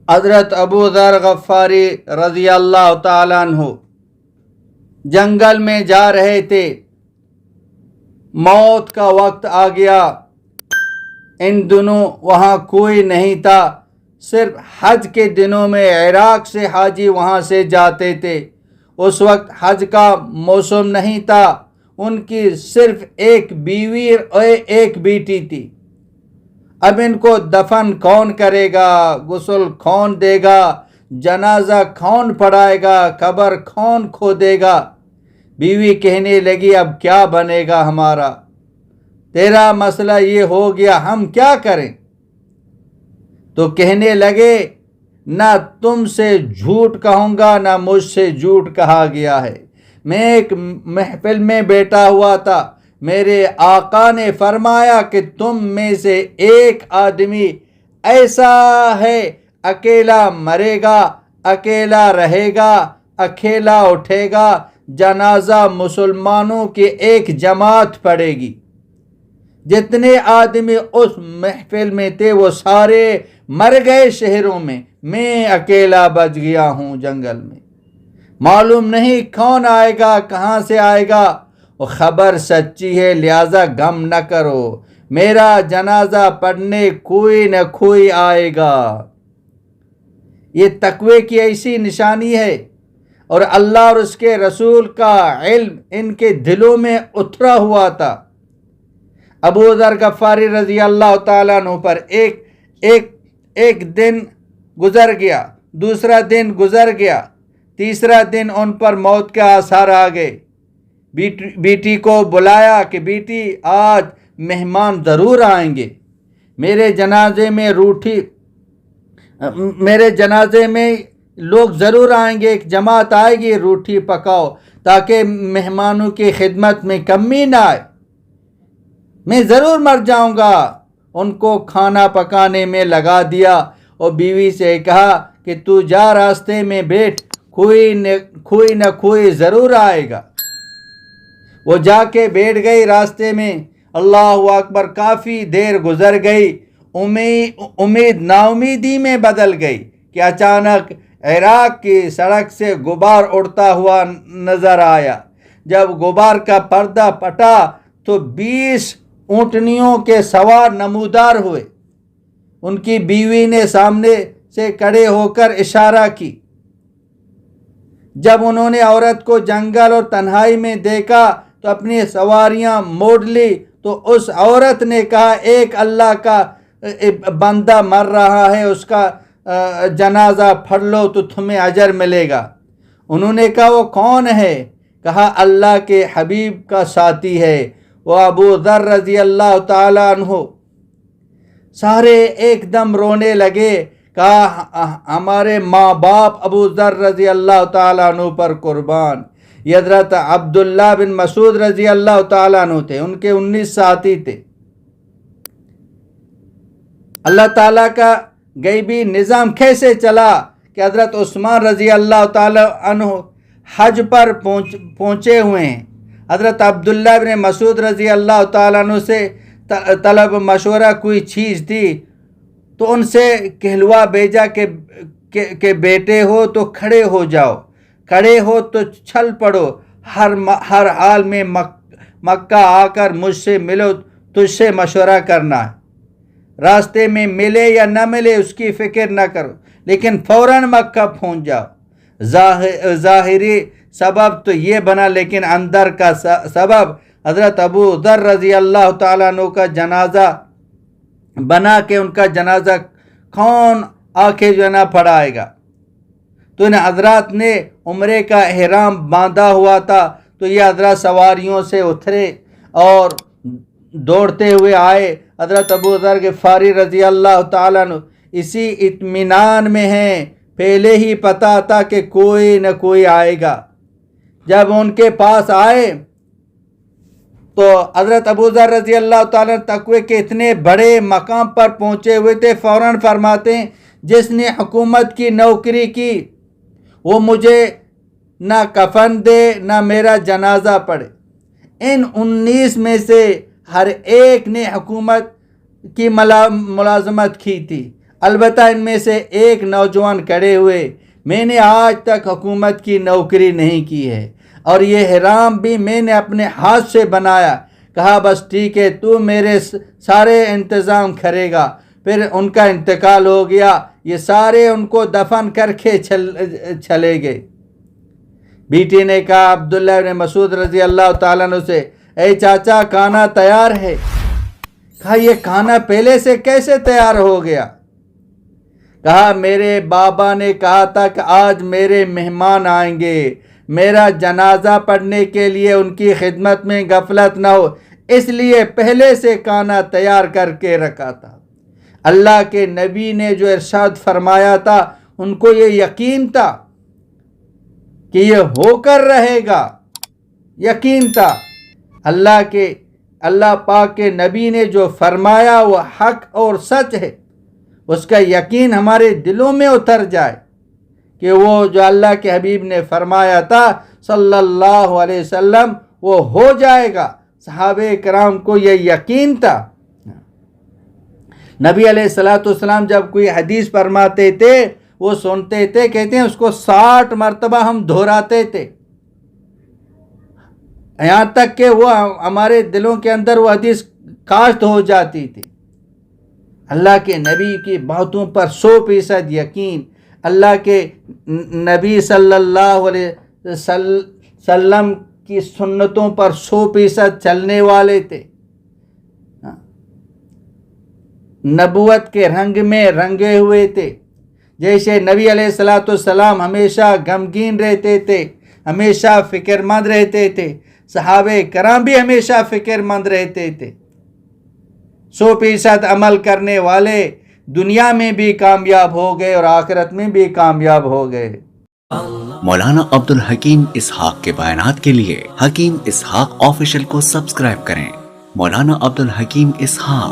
حضرت ابو ذر غفاری رضی اللہ تعالیٰ عنہ جنگل میں جا رہے تھے، موت کا وقت آ گیا۔ ان دنوں وہاں کوئی نہیں تھا، صرف حج کے دنوں میں عراق سے حاجی وہاں سے جاتے تھے۔ اس وقت حج کا موسم نہیں تھا، ان کی صرف ایک بیوی اور ایک بیٹی تھی۔ اب ان کو دفن کون کرے گا، غسل کون دے گا، جنازہ کون پڑھائے گا، قبر کون کھودے گا؟ بیوی کہنے لگی اب کیا بنے گا ہمارا، تیرا مسئلہ یہ ہو گیا، ہم کیا کریں؟ تو کہنے لگے نہ تم سے جھوٹ کہوں گا نہ مجھ سے جھوٹ کہا گیا ہے۔ میں ایک محفل میں بیٹھا ہوا تھا، میرے آقا نے فرمایا کہ تم میں سے ایک آدمی ایسا ہے اکیلا مرے گا، اکیلا رہے گا، اکیلا اٹھے گا، جنازہ مسلمانوں کی ایک جماعت پڑے گی۔ جتنے آدمی اس محفل میں تھے وہ سارے مر گئے شہروں میں اکیلا بچ گیا ہوں جنگل میں۔ معلوم نہیں کون آئے گا، کہاں سے آئے گا، وہ خبر سچی ہے، لہذا غم نہ کرو، میرا جنازہ پڑھنے کوئی نہ کوئی آئے گا۔ یہ تقوی کی ایسی نشانی ہے، اور اللہ اور اس کے رسول کا علم ان کے دلوں میں اترا ہوا تھا۔ ابو ذر غفاری رضی اللہ تعالیٰ عنہ پر ایک دن گزر گیا، دوسرا دن گزر گیا، تیسرا دن ان پر موت کے آثار آ گئے۔ بیٹی کو بلایا کہ بیٹی آج مہمان ضرور آئیں گے، میرے جنازے میں لوگ ضرور آئیں گے، ایک جماعت آئے گی، روٹی پکاؤ تاکہ مہمانوں کی خدمت میں کمی نہ آئے، میں ضرور مر جاؤں گا۔ ان کو کھانا پکانے میں لگا دیا اور بیوی سے کہا کہ تو جا راستے میں بیٹھ، کوئی نہ کوئی ضرور آئے گا۔ وہ جا کے بیٹھ گئی راستے میں، اللہ اکبر، کافی دیر گزر گئی، امید ناامیدی میں بدل گئی کہ اچانک عراق کی سڑک سے غبار اڑتا ہوا نظر آیا۔ جب غبار کا پردہ پھٹا تو 20 اونٹنیوں کے سوار نمودار ہوئے۔ ان کی بیوی نے سامنے سے کھڑے ہو کر اشارہ کی۔ جب انہوں نے عورت کو جنگل اور تنہائی میں دیکھا تو اپنی سواریاں موڑ لی، تو اس عورت نے کہا ایک اللہ کا بندہ مر رہا ہے، اس کا جنازہ پڑھ لو تو تمہیں اجر ملے گا۔ انہوں نے کہا وہ کون ہے؟ کہا اللہ کے حبیب کا ساتھی ہے، وہ ابو ذر رضی اللہ تعالیٰ عنہ۔ سارے ایک دم رونے لگے، کہا ہمارے ماں باپ ابو ذر رضی اللہ تعالیٰ عنہ پر قربان۔ یہ حضرت عبداللہ بن مسعود رضی اللہ تعالیٰ عنہ تھے، ان کے 19 ساتھی تھے۔ اللہ تعالیٰ کا غیبی نظام کیسے چلا کہ حضرت عثمان رضی اللہ تعالیٰ عنہ حج پر پہنچے ہوئے ہیں۔ حضرت عبداللہ بن مسعود رضی اللہ تعالیٰ عنہ سے طلب مشورہ کوئی چیز تھی تو ان سے کہلوا بھیجا کہ بیٹے ہو تو کھڑے ہو جاؤ، کھڑے ہو تو چھل پڑو، ہر حال میں مکہ آ کر مجھ سے ملو، تجھ سے مشورہ کرنا ہے، راستے میں ملے یا نہ ملے اس کی فکر نہ کرو، لیکن فوراً مکہ پہنچ جاؤ۔ ظاہری سبب تو یہ بنا، لیکن اندر کا سبب حضرت ابو ذر رضی اللہ تعالیٰ عنہ کا جنازہ بنا کہ ان کا جنازہ کون آنکھیں جو نہ پڑھائے گا۔ تو ان حضرات نے عمرے کا احرام باندھا ہوا تھا، تو یہ حضرات سواریوں سے اترے اور دوڑتے ہوئے آئے۔ حضرت ابو ذر غفاری رضی اللہ تعالیٰ عنہ اسی اطمینان میں ہیں، پہلے ہی پتا تھا کہ کوئی نہ کوئی آئے گا۔ جب ان کے پاس آئے تو حضرت ابو ذر رضی اللہ تعالیٰ تقوی کے اتنے بڑے مقام پر پہنچے ہوئے تھے، فوراً فرماتے ہیں جس نے حکومت کی نوکری کی وہ مجھے نہ کفن دے نہ میرا جنازہ پڑھے۔ ان 19 میں سے ہر ایک نے حکومت کی ملازمت کی تھی، البتہ ان میں سے ایک نوجوان کھڑے ہوئے، میں نے آج تک حکومت کی نوکری نہیں کی ہے اور یہ حرام بھی میں نے اپنے ہاتھ سے بنایا۔ کہا بس ٹھیک ہے، تو میرے سارے انتظام کرے گا۔ پھر ان کا انتقال ہو گیا، یہ سارے ان کو دفن کر کے چلے گئے۔ بیٹی نے کہا عبداللہ بن مسعود رضی اللہ تعالیٰ عنہ سے، اے چاچا کھانا تیار ہے۔ کہا یہ کھانا پہلے سے کیسے تیار ہو گیا؟ کہا میرے بابا نے کہا تھا کہ آج میرے مہمان آئیں گے، میرا جنازہ پڑھنے کے لیے ان کی خدمت میں غفلت نہ ہو، اس لیے پہلے سے کھانا تیار کر کے رکھا تھا۔ اللہ کے نبی نے جو ارشاد فرمایا تھا ان کو یہ یقین تھا کہ یہ ہو کر رہے گا، یقین تھا۔ اللہ پاک کے نبی نے جو فرمایا وہ حق اور سچ ہے، اس کا یقین ہمارے دلوں میں اتر جائے کہ وہ جو اللہ کے حبیب نے فرمایا تھا صلی اللہ علیہ وسلم وہ ہو جائے گا۔ صحابہ کرام کو یہ یقین تھا۔ نبی علیہ السلام جب کوئی حدیث فرماتے تھے وہ سنتے تھے، کہتے ہیں اس کو 60 مرتبہ ہم دہراتے تھے، یہاں تک کہ وہ ہمارے دلوں کے اندر وہ حدیث کاشت ہو جاتی تھی۔ اللہ کے نبی کی باتوں پر 100% یقین، اللہ کے نبی صلی اللہ علیہ وسلم کی سنتوں پر 100% چلنے والے تھے، نبوت کے رنگ میں رنگے ہوئے تھے۔ جیسے نبی علیہ السلام ہمیشہ غمگین رہتے تھے، ہمیشہ فکر مند رہتے تھے، صحابہ کرام بھی ہمیشہ فکر مند رہتے تھے۔ 100% عمل کرنے والے دنیا میں بھی کامیاب ہو گئے اور آخرت میں بھی کامیاب ہو گئے۔ مولانا عبدالحکیم اسحاق کے بیانات کے لیے حکیم اسحاق آفیشل کو سبسکرائب کریں۔ مولانا عبدالحکیم اسحاق۔